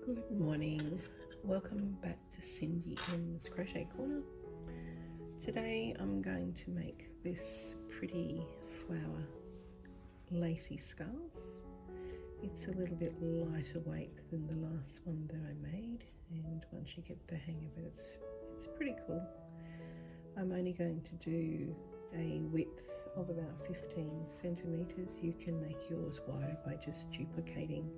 Good morning, welcome back to Cindy M's Crochet Corner. Today I'm going to make this pretty flower lacy scarf. It's a little bit lighter weight than the last one that I made, and once you get the hang of it, it's pretty cool. I'm only going to do a width of about 15 centimeters. You can make yours wider by just duplicating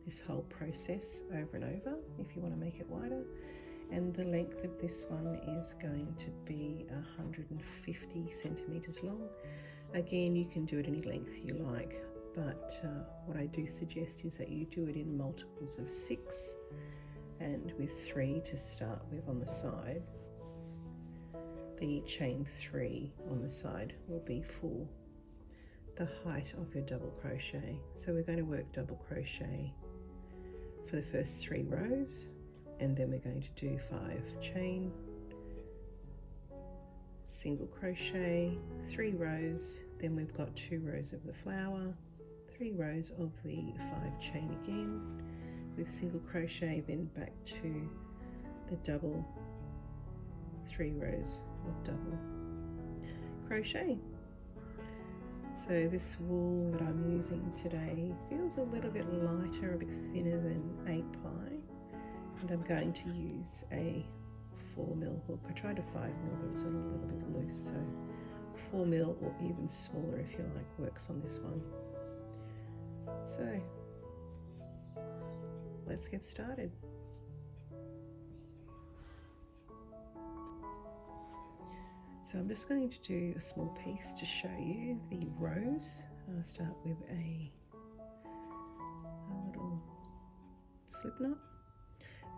this whole process over and over if you want to make it wider. And the length of this one is going to be 150 centimeters long. Again, you can do it any length you like, but what I do suggest is that you do it in multiples of 6 and with 3 to start with on the side. The chain 3 on the side will be for the height of your double crochet. So we're going to work double crochet for the first 3 rows, and then we're going to do 5 chain, single crochet, 3 rows, then we've got 2 rows of the flower, 3 rows of the 5 chain again with single crochet, then back to the double, 3 rows of double crochet. So this wool that I'm using today feels a little bit lighter, a bit thinner than 8-ply, and I'm going to use a 4mm hook. I tried a 5mm, but it's a little bit loose, so 4mm or even smaller if you like works on this one. So let's get started. So I'm just going to do a small piece to show you the rows. I'll start with a little slip knot,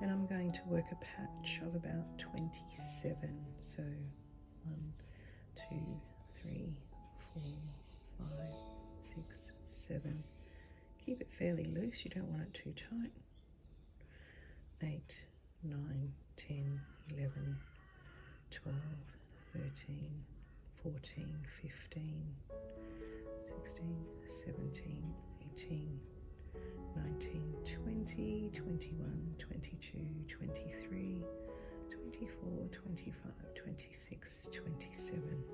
and I'm going to work a patch of about 27. So 1, 2, 3, 4, 5, 6, 7. Keep it fairly loose, you don't want it too tight. 8, 9, 10, 11, 12, 13, 14, 15, 16, 17, 18, 19, 20, 21, 22, 23, 24, 25, 26, 27.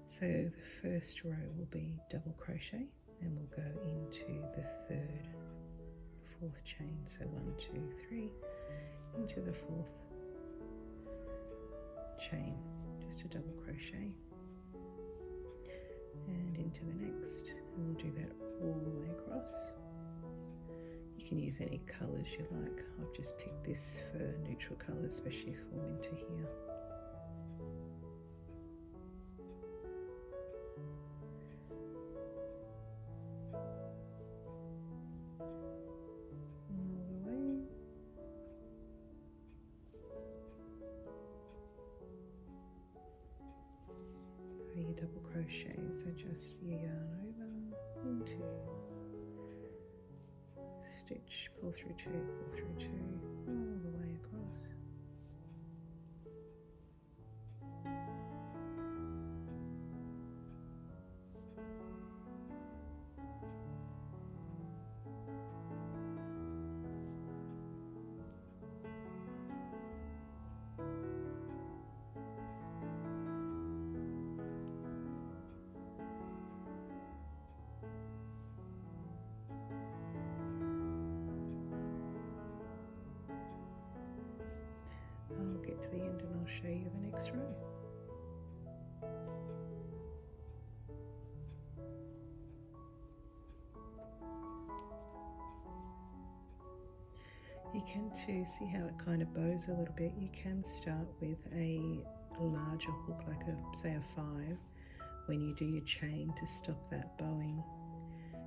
So the first row will be double crochet, and we'll go into the third, 4th chain. So 1, 2, 3, into the 4th chain, just a double crochet, and into the next, and we'll do that all the way across. You can use any colours you like. I've just picked this for neutral colours, especially for winter here. Your double crochet, so just your yarn over into stitch, pull through 2, all the way across. I'll get to the end and I'll show you the next row. You can too see how it kind of bows a little bit. You can start with a larger hook, like say a 5, when you do your chain to stop that bowing,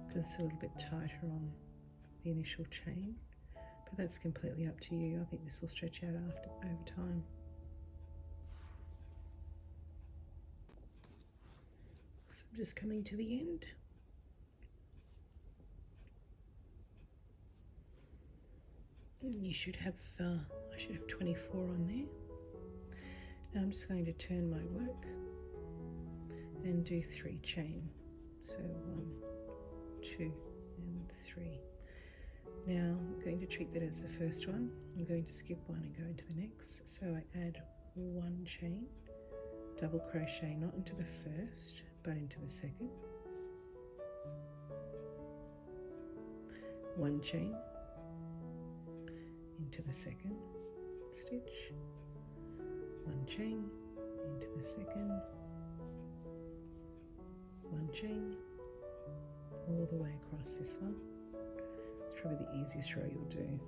because it's a little bit tighter on the initial chain. But that's completely up to you. I think this will stretch out over time. So I'm just coming to the end. And you should have, I should have 24 on there. Now I'm just going to turn my work and do 3 chain. So 1, 2 and 3. Now going to treat that as the first one. I'm going to skip one and go into the next. So I add 1 chain, double crochet, not into the first but into the second, 1 chain into the second stitch, 1 chain into the second, 1 chain all the way across this one. It's probably the easiest row you'll do.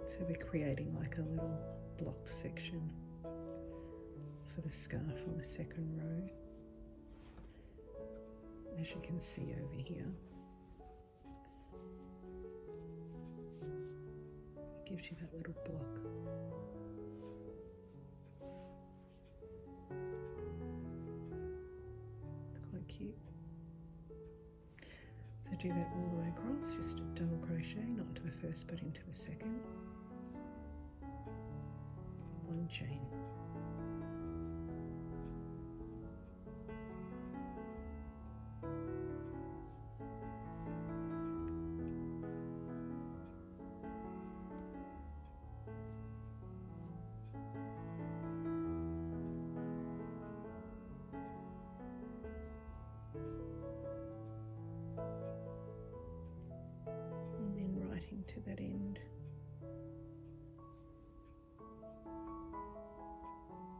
So we're creating like a little blocked section for the scarf on the second row, as you can see over here. It gives you that little block. It's quite cute. So do that all the way across, just a double crochet, not into the first but into the second, 1 chain, and then right into that end.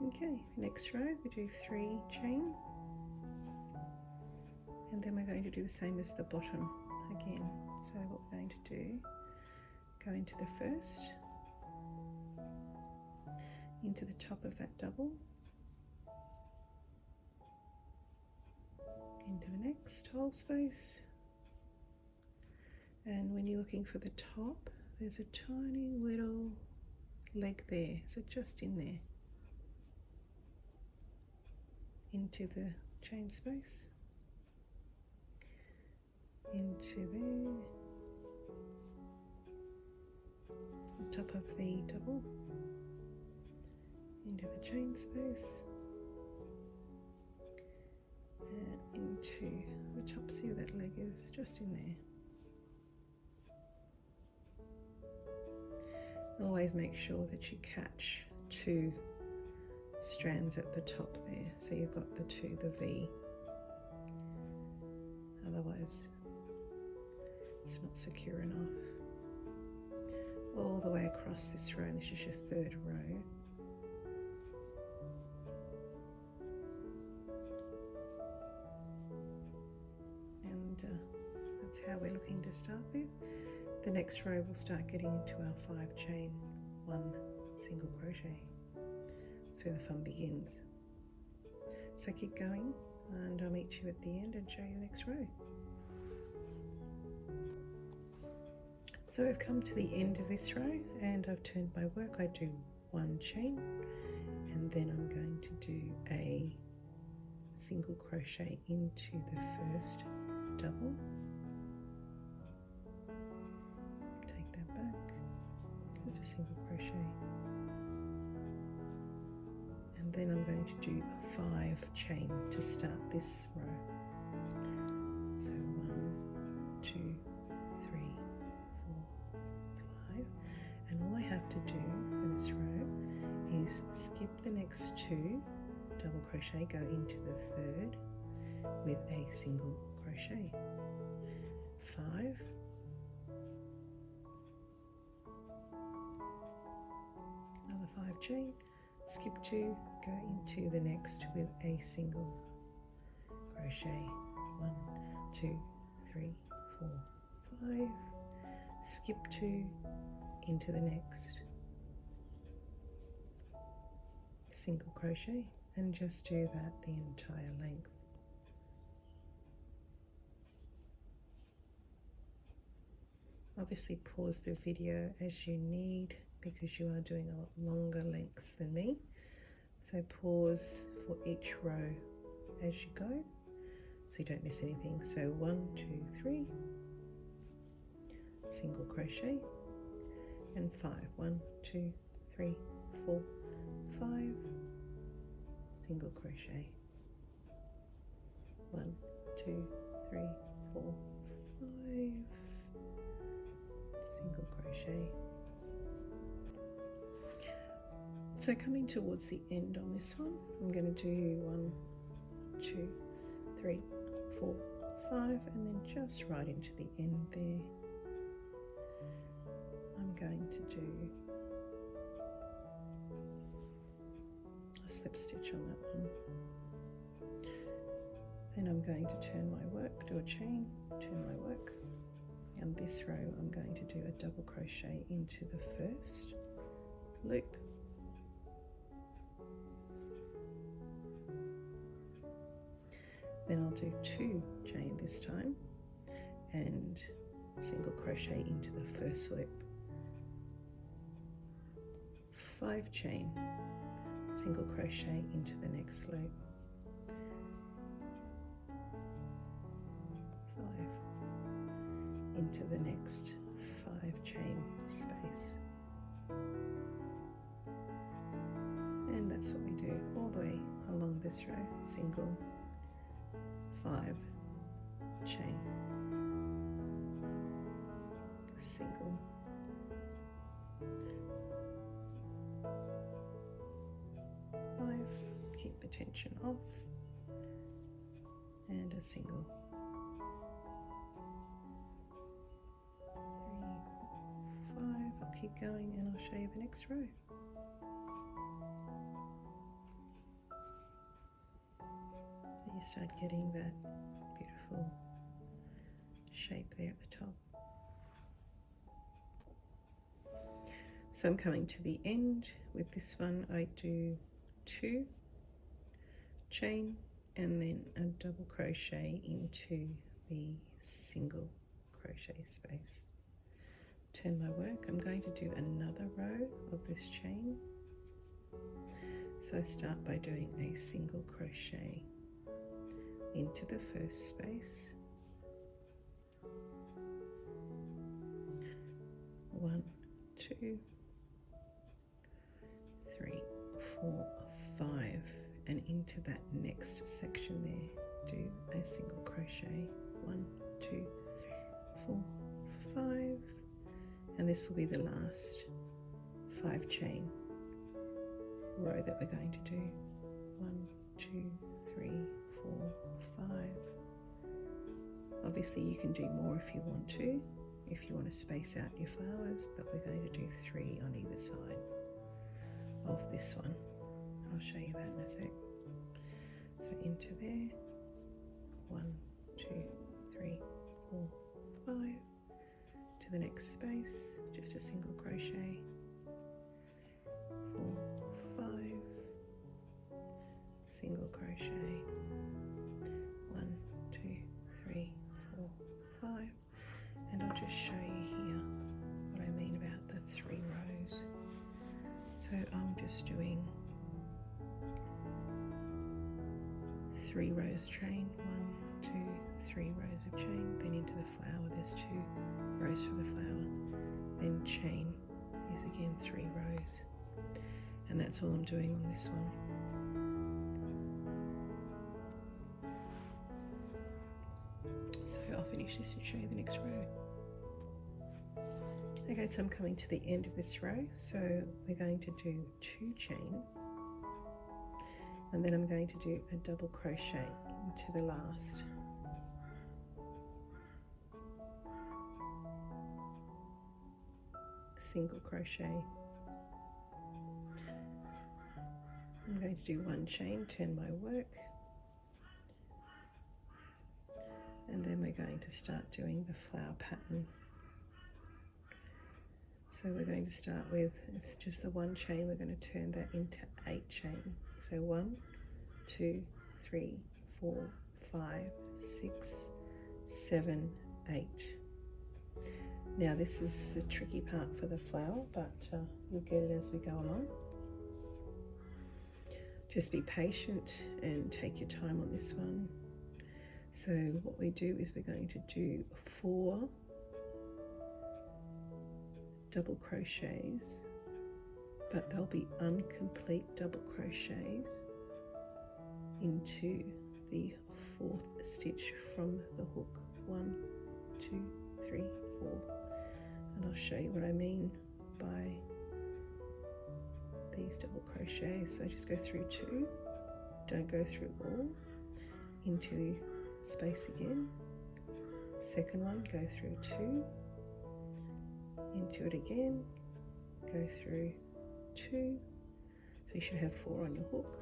Okay, the next row we do 3 chain, and then we're going to do the same as the bottom again. So what we're going to do, go into the first, into the top of that double, into the next whole space, and when you're looking for the top, there's a tiny little leg there, so just in there, into the chain space, into there, on top of the double, into the chain space, and into the top. See where that leg is, just in there. Always make sure that you catch 2 strands at the top there, so you've got the V, otherwise it's not secure enough. All the way across this row, this is your 3rd row. And that's how we're looking to start with. The next row we'll start getting into our 5 chain, 1 single crochet. That's where the fun begins. So keep going, and I'll meet you at the end and show you the next row. So I've come to the end of this row, and I've turned my work. I do 1 chain, and then I'm going to do a single crochet into the first double. Take that back, just a single crochet. And then I'm going to do 5 chain to start this row. So 1, 2, 3, 4, 5. And all I have to do for this row is skip the next 2, double crochet, go into the 3rd with a single crochet. 5, another 5 chain, skip 2, go into the next with a single crochet. 1, 2, 3, 4, 5, skip 2, into the next, single crochet, and just do that the entire length. Obviously pause the video as you need, because you are doing a lot longer lengths than me. So pause for each row as you go, so you don't miss anything. So 1, 2, 3, single crochet, and 5. 1, 2, 3, 4, 5, single crochet. 1, 2, 3, 4, single crochet. So coming towards the end on this one, I'm going to do 1, 2, 3, 4, 5, and then just right into the end there, I'm going to do a slip stitch on that one. Then I'm going to turn my work, do a chain, turn my work, and this row I'm going to do a double crochet into the first loop. Then I'll do 2 chain this time and single crochet into the first loop. 5 chain, single crochet into the next loop. 5 into the next 5 chain space. And that's what we do all the way along this row. Single, 5 chain, single, 5, keep the tension off, and a single, 3, 4, 5. I'll keep going and I'll show you the next row. You start getting that beautiful shape there at the top. So I'm coming to the end. With this one I do 2 chain and then a double crochet into the single crochet space. Turn my work. I'm going to do another row of this chain. So I start by doing a single crochet into the first space, 1, 2, 3, 4, 5, and into that next section there do a single crochet, 1, 2, 3, 4, 5, and this will be the last 5 chain row that we're going to do. 1, 2, 3, 4, 5. Obviously you can do more if you want to space out your flowers, but we're going to do 3 on either side of this one. I'll show you that in a sec. So into there, 1, 2, 3, 4, 5, to the next space, just a single crochet, 4, 5, single crochet, 1, 2, 3, 4, 5, and I'll just show you here what I mean about the 3 rows. So I'm just doing 3 rows of chain, 1, 2, 3 rows of chain, then into the flower there's 2 rows for the flower, then chain is again 3 rows, and that's all I'm doing on this one. So I'll finish this and show you the next row. Okay, so I'm coming to the end of this row, so we're going to do 2 chain, and then I'm going to do a double crochet into the last. Single crochet. I'm going to do 1 chain, turn my work, and then we're going to start doing the flower pattern. So we're going to start with, it's just the 1 chain, we're going to turn that into 8 chain. So 1, 2, 3, 4, 5, 6, 7, 8. Now this is the tricky part for the flower, but you'll get it as we go along. Just be patient and take your time on this one. So what we do is we're going to do 4 double crochets, but they'll be incomplete double crochets into the 4th stitch from the hook. 1, 2, 3, 4, and I'll show you what I mean by these double crochets. So just go through 2, don't go through all, into space again, second one, go through 2, into it again, go through 2, so you should have 4 on your hook,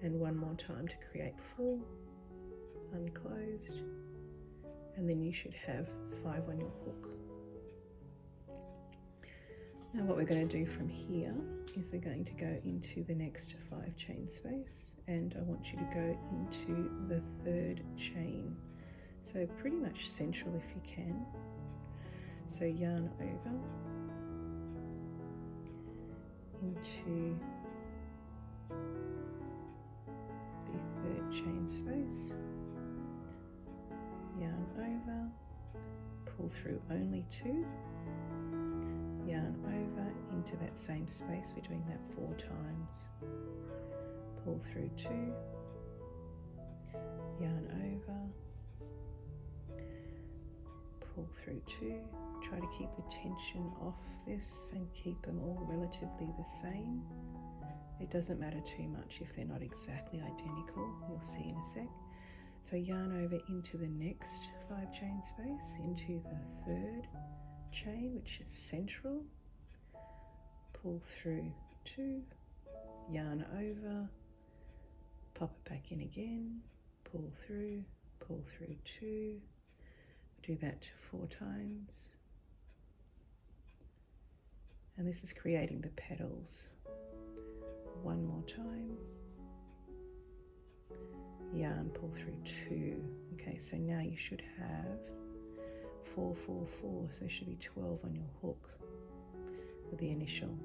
and one more time to create 4, unclosed, and then you should have 5 on your hook. Now what we're going to do from here is we're going to go into the next 5 chain space, and I want you to go into the 3rd chain, so pretty much central if you can. So yarn over into the 3rd chain space, yarn over, pull through only 2, yarn over into that same space. We're doing that 4 times. Pull through 2, yarn over, pull through 2. Try to keep the tension off this and keep them all relatively the same. It doesn't matter too much if they're not exactly identical, you'll see in a sec. So yarn over into the next 5 chain space, into the 3rd chain, which is central, pull through 2, yarn over, pop it back in again, pull through 2, do that 4 times, and this is creating the petals. One more time, yarn, pull through 2. Okay, so now you should have 4, 4, 4, so there should be 12 on your hook with the initial.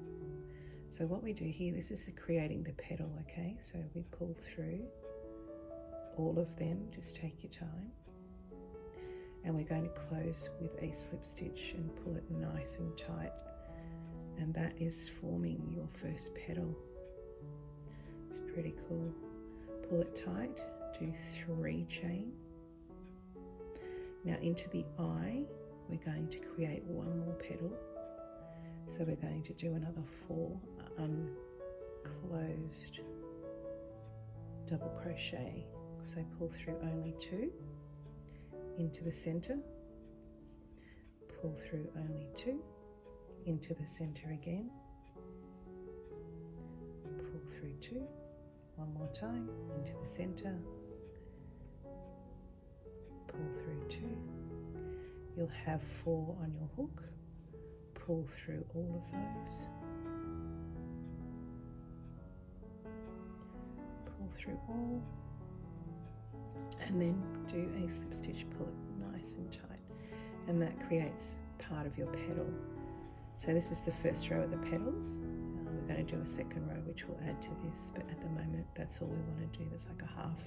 So what we do here, this is creating the petal, okay? So we pull through all of them, just take your time. And we're going to close with a slip stitch and pull it nice and tight. And that is forming your first petal. It's pretty cool. Pull it tight, do 3 chain. Now into the eye, we're going to create 1 more petal. So we're going to do another 4 unclosed double crochet. So pull through only 2, into the center, pull through only 2, into the center again, pull through 2, one more time, into the center, pull through 2, you'll have 4 on your hook, pull through all of those, pull through all, and then do a slip stitch, pull it nice and tight, and that creates part of your petal. So this is the first row of the petals. We're going to do a second row which will add to this, but at the moment that's all we want to do. It's like a half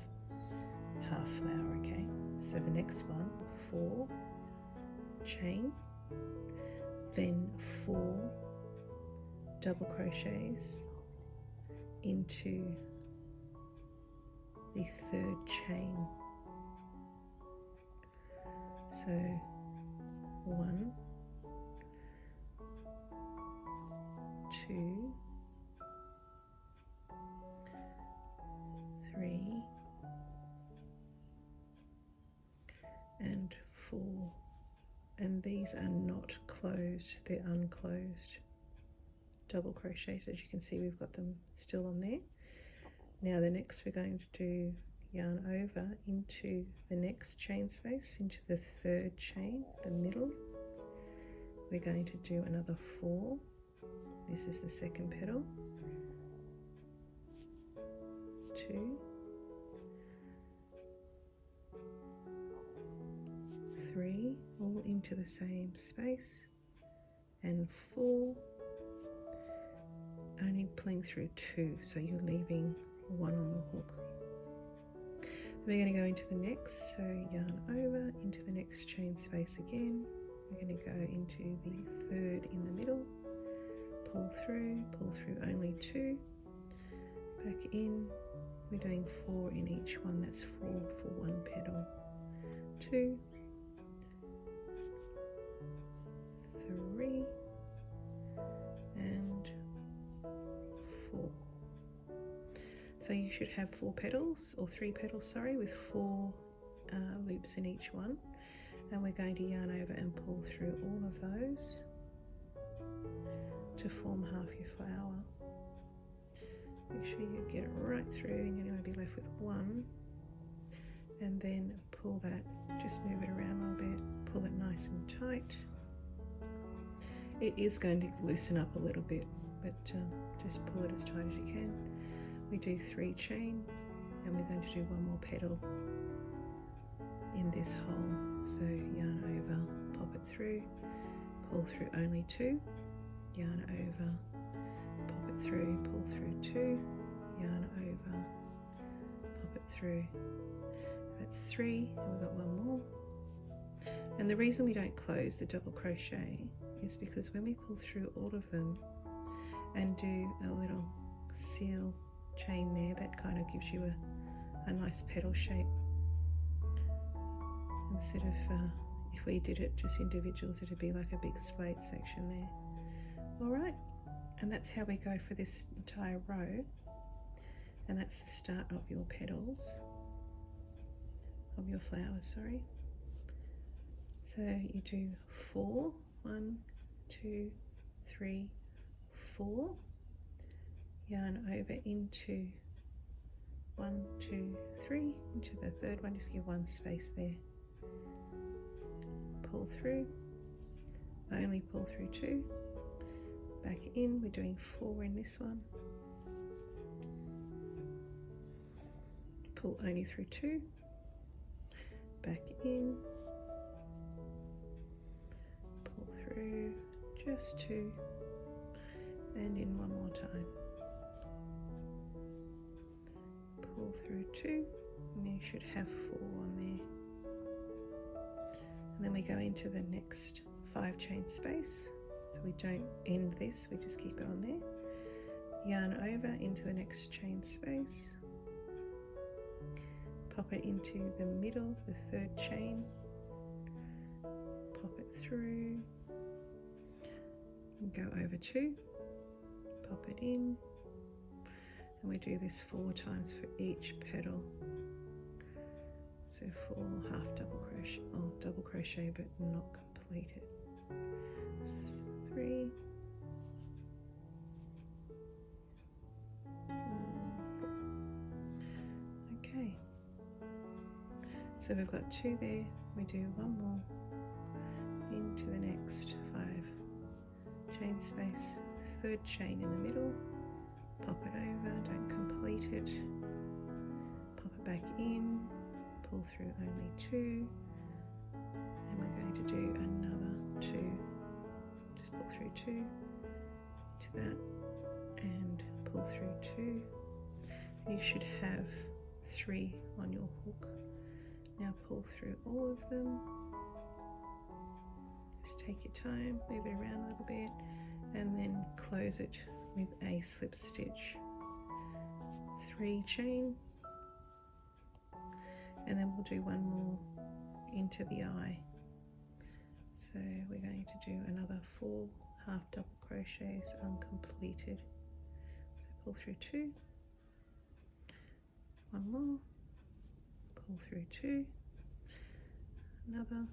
flower, okay? So the next one, 4 chain, then 4 double crochets into the 3rd chain. So 1, 2, 3, and 4. And these are not closed, they're unclosed double crochets. As you can see, we've got them still on there. Now the next we're going to do yarn over into the next chain space, into the 3rd chain, the middle. We're going to do another 4. This is the second petal. 2, 3, all into the same space, and 4, only pulling through 2, so you're leaving 1 on the hook. We're going to go into the next, so yarn over into the next chain space again. We're going to go into the 3rd in the middle, pull through only 2, back in. We're doing 4 in each one, that's 4 for 1 petal. 2, So you should have 4 petals, or 3 petals, sorry, with 4 loops in each one. And we're going to yarn over and pull through all of those to form half your flower. Make sure you get it right through, and you're going to be left with 1. And then pull that, just move it around a little bit, pull it nice and tight. It is going to loosen up a little bit, but just pull it as tight as you can. We do 3 chain, and we're going to do 1 more petal in this hole. So yarn over, pop it through, pull through only 2, yarn over, pop it through, pull through 2, yarn over, pop it through. That's 3, and we've got 1 more. And the reason we don't close the double crochet is because when we pull through all of them and do a little seal chain there, that kind of gives you a nice petal shape, instead of if we did it just individuals, it'd be like a big splayed section there. Alright, and that's how we go for this entire row, and that's the start of your petals, of your flowers, sorry. So you do 4, 1, 2, 3, 4, yarn over into 1, 2, 3, into the third one, just give 1 space there, pull through, only pull through 2, back in, we're doing 4 in this one, pull only through 2, back in, pull through just 2, and in 1 more time, pull through 2, and you should have 4 on there. And then we go into the next 5 chain space, so we don't end this, we just keep it on there. Yarn over into the next chain space, pop it into the middle, the 3rd chain, pop it through, and go over 2, pop it in, and we do this 4 times for each petal. So 4 half double crochet, or double crochet but not completed. 3, 4. Okay, so we've got 2 there, we do 1 more into the next 5 chain space, 3rd chain in the middle, pop it over, don't complete it, pop it back in, pull through only 2, and we're going to do another 2, just pull through 2 to that, and pull through 2, and you should have 3 on your hook. Now pull through all of them, just take your time, move it around a little bit, and then close it with a slip stitch, 3 chain, and then we'll do 1 more into the eye. So we're going to do another 4 half double crochets uncompleted. So pull through 2, 1 more, pull through 2, another,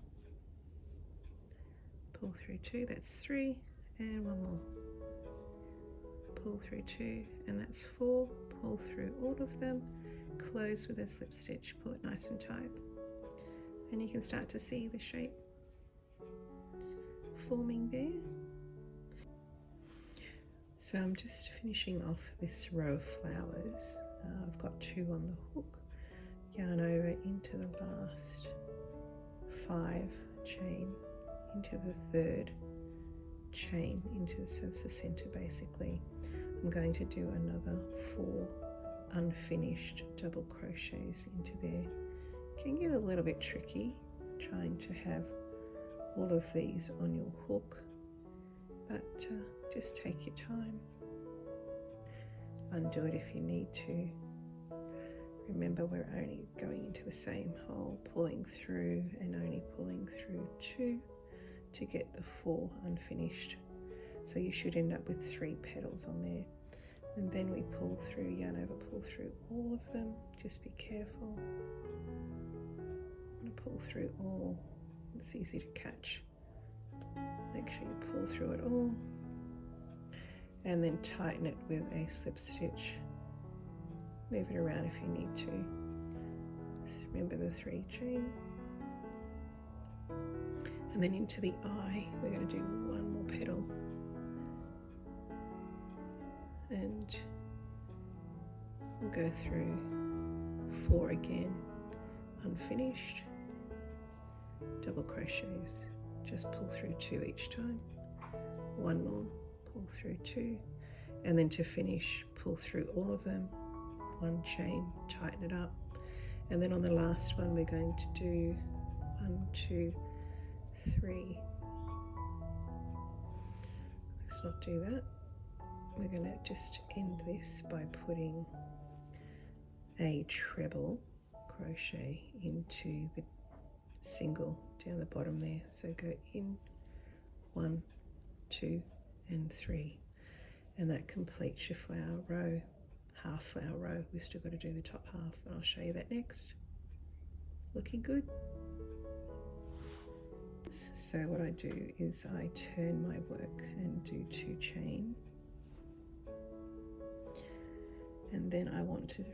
pull through 2, that's 3, and 1 more, pull through 2, and that's 4, pull through all of them, close with a slip stitch, pull it nice and tight, and you can start to see the shape forming there. So I'm just finishing off this row of flowers. I've got 2 on the hook, yarn over into the last 5 chain, into the 3rd chain, into so it's the center basically. I'm going to do another 4 unfinished double crochets into there. It can get a little bit tricky trying to have all of these on your hook, but just take your time, undo it if you need to. Remember, we're only going into the same hole, pulling through and only pulling through 2 to get the 4 unfinished, so you should end up with 3 petals on there. and then we pull through, yarn over, pull through all of them. Just be careful. I'm going to pull through all. It's easy to catch. Make sure you pull through it all, and then tighten it with a slip stitch. Move it around if you need to. Remember the 3 chain. And then into the eye, we're going to do 1 more petal. And we'll go through 4 again, unfinished, double crochets. Just pull through 2 each time. 1 more, pull through 2. And then to finish, pull through all of them. 1 chain, tighten it up. And then on the last one, we're going to do 1, 2, 3. Let's not do that. We're going to just end this by putting a treble crochet into the single down the bottom there. So go in 1, 2, and 3. And that completes your flower row. Half flower row. We've still got to do the top half, and I'll show you that next. Looking good. So what I do is I turn my work and do 2 chain, and then I want to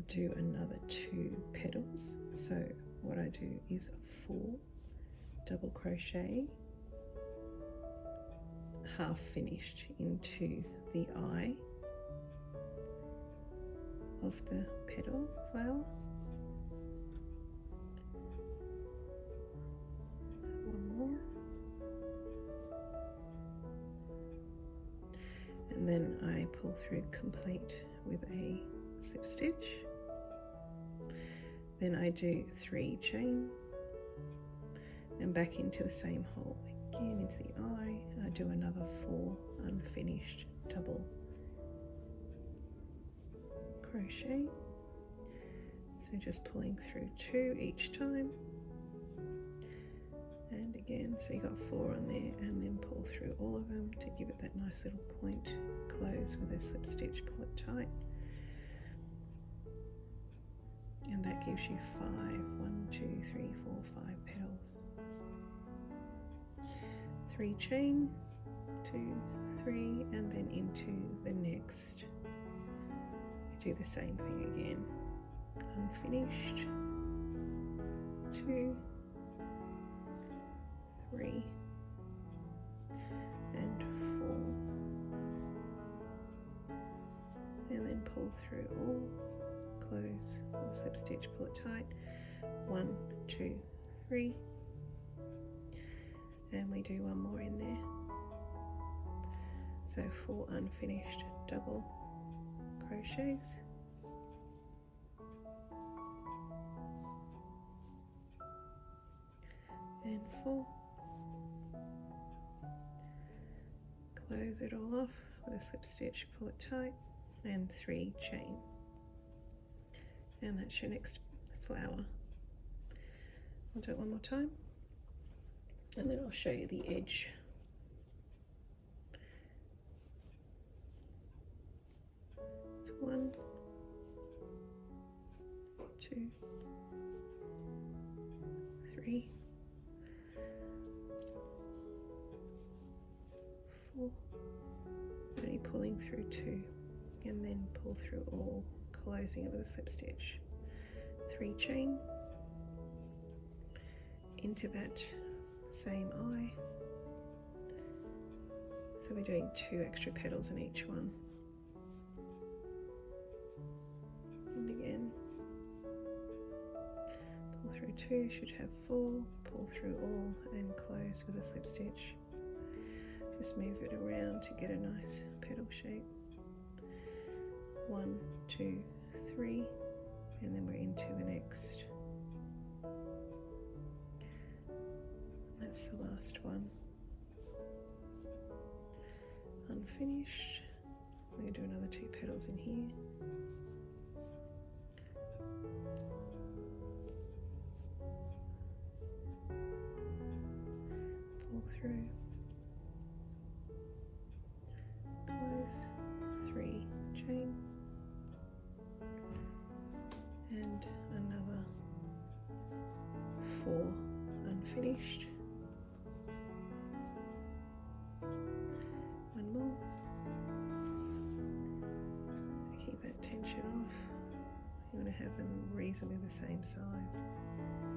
do another 2 petals. So what I do is 4 double crochet, half finished, into the eye of the petal flower. 1 more. And then I pull through complete with a slip stitch. Then I do 3 chain and back into the same hole again into the eye. I do another 4 unfinished double crochet, so just pulling through 2 each time, and again, so you got 4 on there, and then pull through all of them to give it that nice little point. Close with a slip stitch, pull it tight, and that gives you 5. 1, 2, 3, 4, 5 petals. 3 chain, 2, 3, and then into the next. Do the same thing again. Unfinished, 2, 3, and 4. And then pull through all, close with a slip stitch, pull it tight. 1, 2, 3. And we do 1 more in there. So 4 unfinished double crochets, and 4. Close it all off with a slip stitch, pull it tight, and 3 chain. And that's your next flower. I'll do it 1 more time, and then I'll show you the edge. It's 1, 2, 3, 4. Only pulling through 2, and then pull through all, closing it with a slip stitch. 3 chain into that same eye. So we're doing 2 extra petals in each one. And again, pull through 2, should have 4, pull through all and close with a slip stitch. Just move it around to get a nice petal shape. 1, 2, 3, and then we're into the next. That's the last one. Unfinished. We're going to do another 2 petals in here. Pull through. Close. 3 4 unfinished. One more. Keep that tension off. You want to have them reasonably the same size.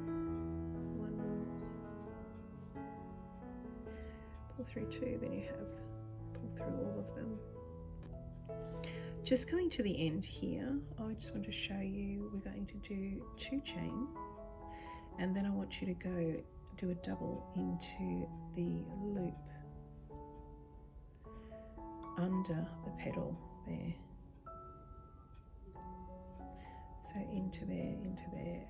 One more. Pull through 2, then you have pull through all of them. Just coming to the end here, I just want to show you we're going to do 2 chain, and then I want you to go do a double into the loop under the petal there. So into there,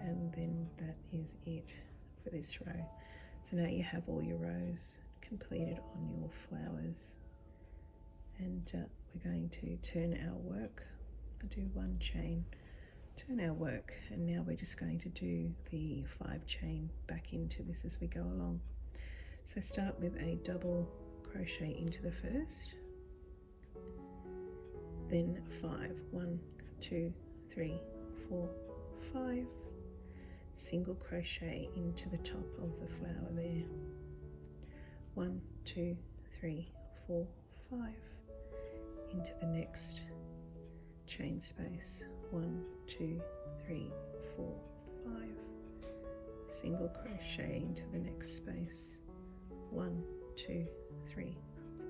and then that is it for this row. So now you have all your rows completed on your flowers, and we're going to turn our work. I'll do 1 chain, turn our work, and now we're just going to do the 5 chain back into this as we go along. So start with a double crochet into the first, then 5, 1, 2, 3, 4, 5, single crochet into the top of the flower there, 1, 2, 3, 4, 5, into the next chain space, 1, 2, 3, 4, 5, single crochet into the next space, 1, 2, 3,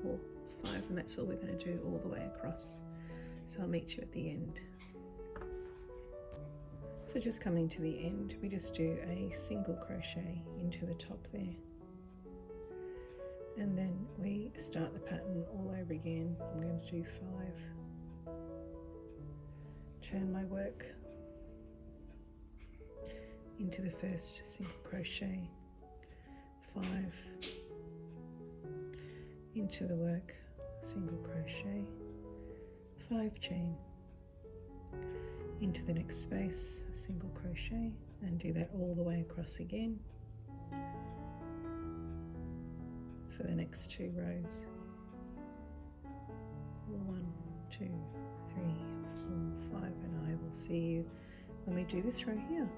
4, 5, and that's all we're going to do all the way across. So I'll meet you at the end. So just coming to the end, we just do a single crochet into the top there, and then we start the pattern all over again. I'm going to do 5, turn my work into the first single crochet, 5, into the work, single crochet, 5 chain, into the next space, single crochet, and do that all the way across again for the next 2 rows. 1, 2, 3, 4, 5, and I will see you when we do this row here.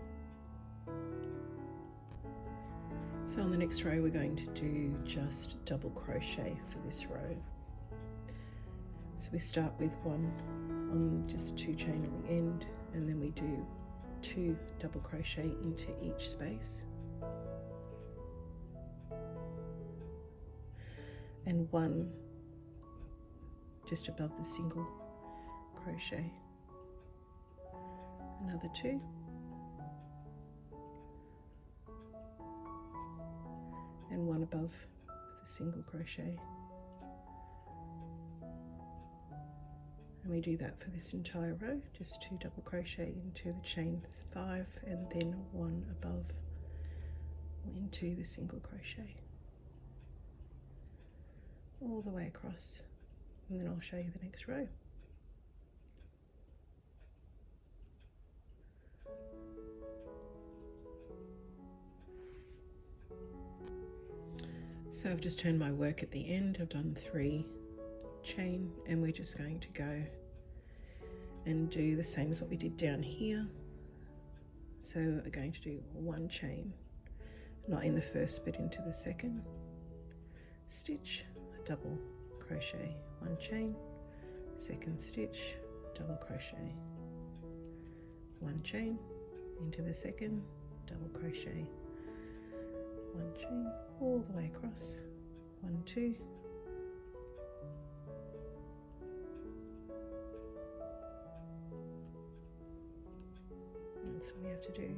So on the next row we're going to do just double crochet for this row. So we start with 1 on just 2 chain on the end, and then we do 2 double crochet into each space, and 1 just above the single crochet, another 2, and 1 above the single crochet. And we do that for this entire row, just 2 double crochet into the chain 5, and then 1 above into the single crochet all the way across, and then I'll show you the next row. So I've just turned my work at the end. I've done 3 chain, and we're just going to go and do the same as what we did down here. So we're going to do 1 chain, not in the first but into the second stitch, a double crochet, 1 chain, second stitch, double crochet, 1 chain, into the second, double crochet, 1 chain, all the way across, 1, 2, that's all we have to do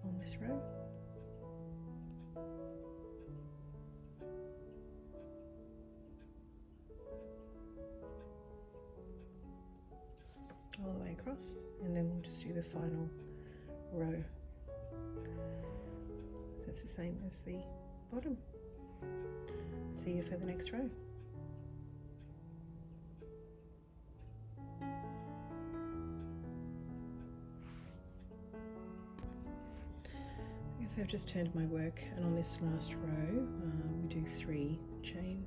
on this row. All the way across, and then we'll just do the final row. That's the same as the bottom. See you for the next row. So I've just turned my work, and on this last row we do 3 chain,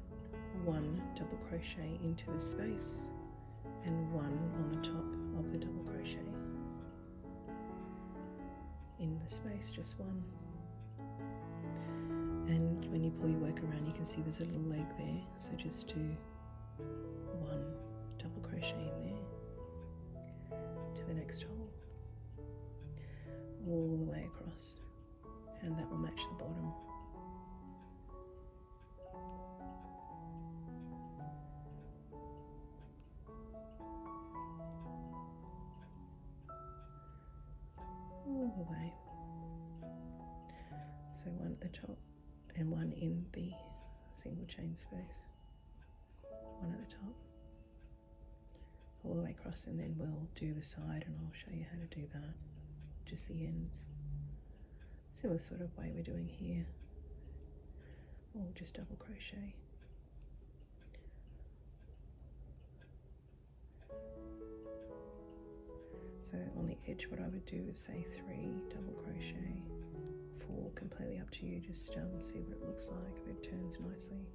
1 double crochet into the space, and 1 on the top of the double crochet, in the space, just one. And when you pull your work around, you can see there's a little leg there, so just do one double crochet in there to the next hole, all the way across, and that will match the bottom. All the way. So one at the top and one in the single chain space. One at the top, all the way across, and then we'll do the side and I'll show you how to do that. Just the ends. Similar sort of way we're doing here. Or just double crochet. So on the edge what I would do is say 3 double crochet, 4, completely up to you, just see what it looks like, if it turns nicely.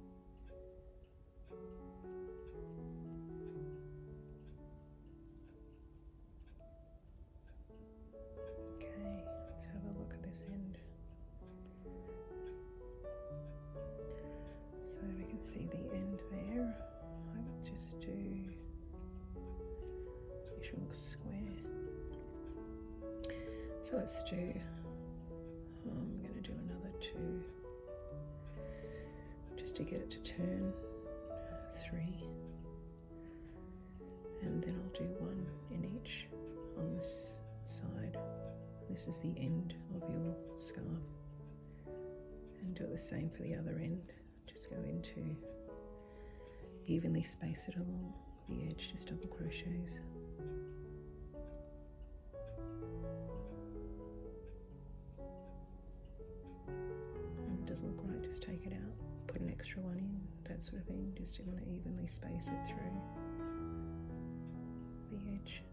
Okay, let's have a look at this end. So we can see the end there. I would just do, it should look square. So let's do, I'm going to do another 2, just to get it to turn, 3, and then I'll do 1 in each on this side. This is the end of your scarf, and do it the same for the other end. Just go into, evenly space it along the edge, just double crochets. Doesn't look right, just take it out, put an extra one in, that sort of thing. Just you want to evenly space it through the edge.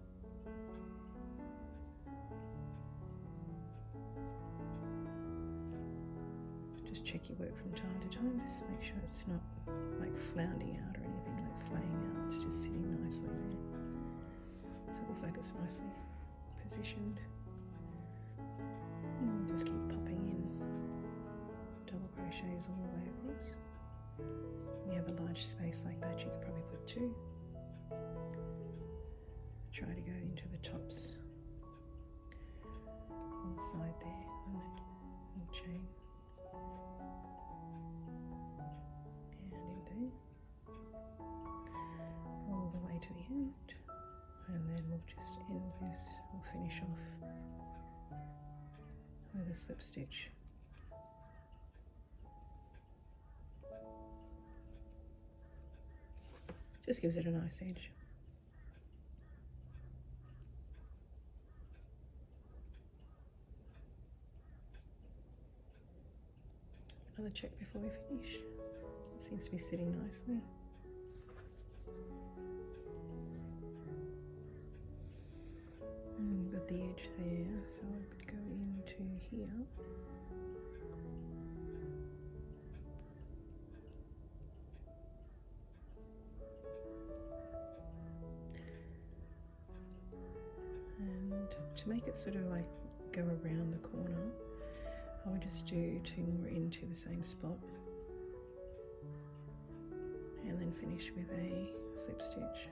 Just check your work from time to time, just make sure it's not like floundering out or anything, like flaying out. It's just sitting nicely there, so it looks like it's nicely positioned. And we'll just keep popping in double crochets all the way across. When you have a large space like that, you could probably put 2. Try to go into the tops on the side there on that little chain, and in there, all the way to the end, and then we'll just end this, we'll finish off with a slip stitch. Just gives it a nice edge. Another check before we finish. It seems to be sitting nicely. And we've got the edge there, so I would go into here. To make it sort of like go around the corner, I would just do 2 more into the same spot, and then finish with a slip stitch,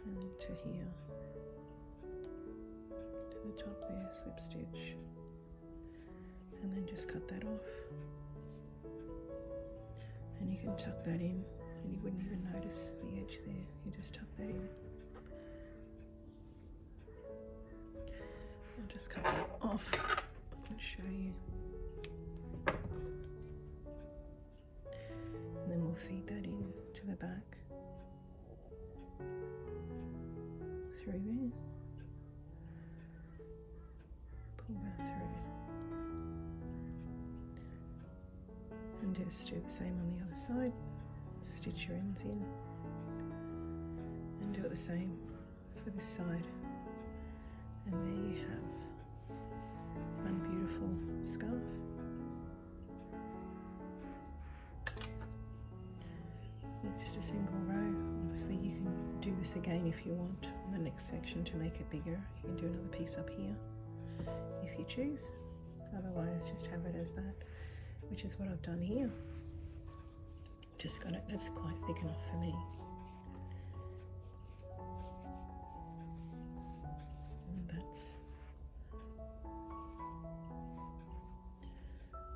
and to here, to the top there, slip stitch, and then just cut that off, and you can tuck that in and you wouldn't even notice the edge there. You just tuck that in. I'll just cut that off and show you. And then we'll feed that in to the back, through there, pull that through, and just do the same on the other side. Stitch your ends in, and do it the same for this side. And there you have one beautiful scarf. With just a single row. Obviously you can do this again if you want. on the next section to make it bigger. You can do another piece up here if you choose. Otherwise, just have it as that, which is what I've done here. Just got it, that's quite thick enough for me. And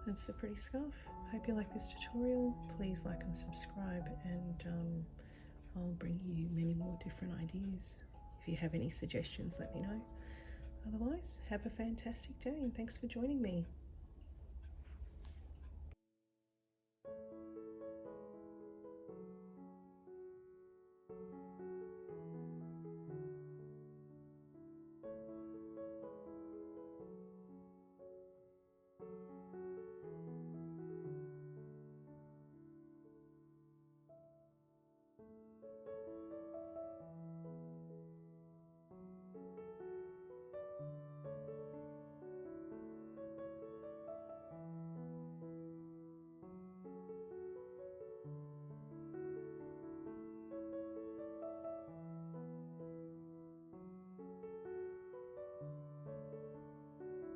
that's a pretty scarf. Hope you like this tutorial. Please like and subscribe, and I'll bring you many more different ideas. If you have any suggestions, let me know. Otherwise, have a fantastic day, and thanks for joining me.